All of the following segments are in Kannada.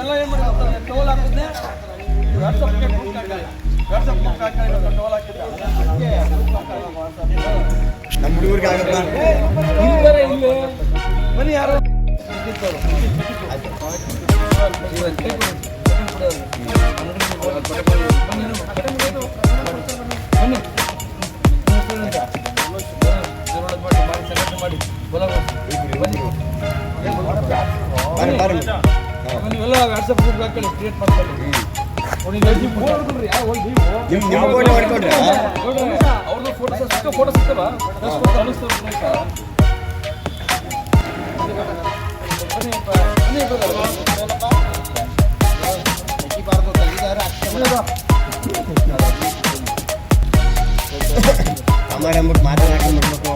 ನೀವೆಲ್ಲ ಏನು ಮಾಡಿ ಟೋಲ್ ಹಾಕಿದ್ನೆ ವಾಟ್ಸಪ್ಗೆ ಟೋಲ್ ಹಾಕಿದ್ರೆ ನಮ್ಮ ಹುಡುಗರಿಗೆ ಆಗಲ್ಲ ಇಲ್ಲೇ ಬನ್ನಿ ಯಾರು ಮಾಡಿ ಎಲ್ಲ ವಾಟ್ಸಪ್ ಗ್ರೂಪ್ ಹಾಕಿ ಕ್ರಿಯೇಟ್ ಮಾಡ್ಕೊಳ್ಳಿ ಅವ್ರದ್ದು ಫೋಟೋ ಸಿಗ್ತವ ಸಮಾರ ಅಂದ್ಬಿಟ್ಟು ಮಾತಾಡ್ಬಿಡ್ಬೇಕು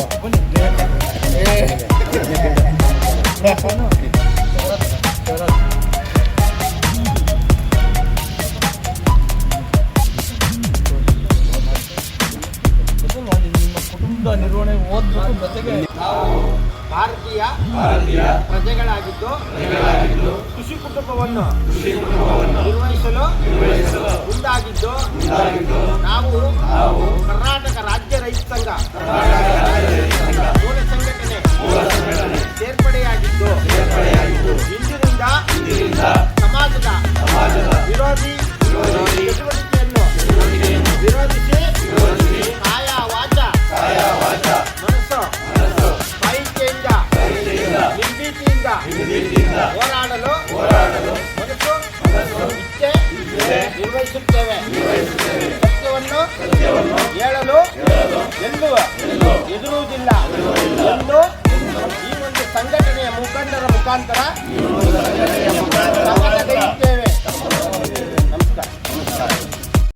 ಕುಟುಂಬದ ನಿರ್ವಹಣೆ ಓದ್ಬೇಕು ಜೊತೆಗೆ ನಾವು ಭಾರತೀಯ ಪ್ರಜೆಗಳಾಗಿದ್ದು ಕೃಷಿ ಕುಟುಂಬವನ್ನು ನಿರ್ವಹಿಸಲು ಮುಂದಾಗಿದ್ದು ನಾವು ಕರ್ನಾಟಕ ರಾಜ್ಯ ರೈತ ಸಂಘ ಮೂಲ ಸಂಘಟನೆ ಸೇರ್ಪಡೆಯಾಗಿದ್ದು ಇಂದಿನಿಂದ ಸಮಾಜದ ವಿರೋಧಿ ಚಟುವಟಿಕೆ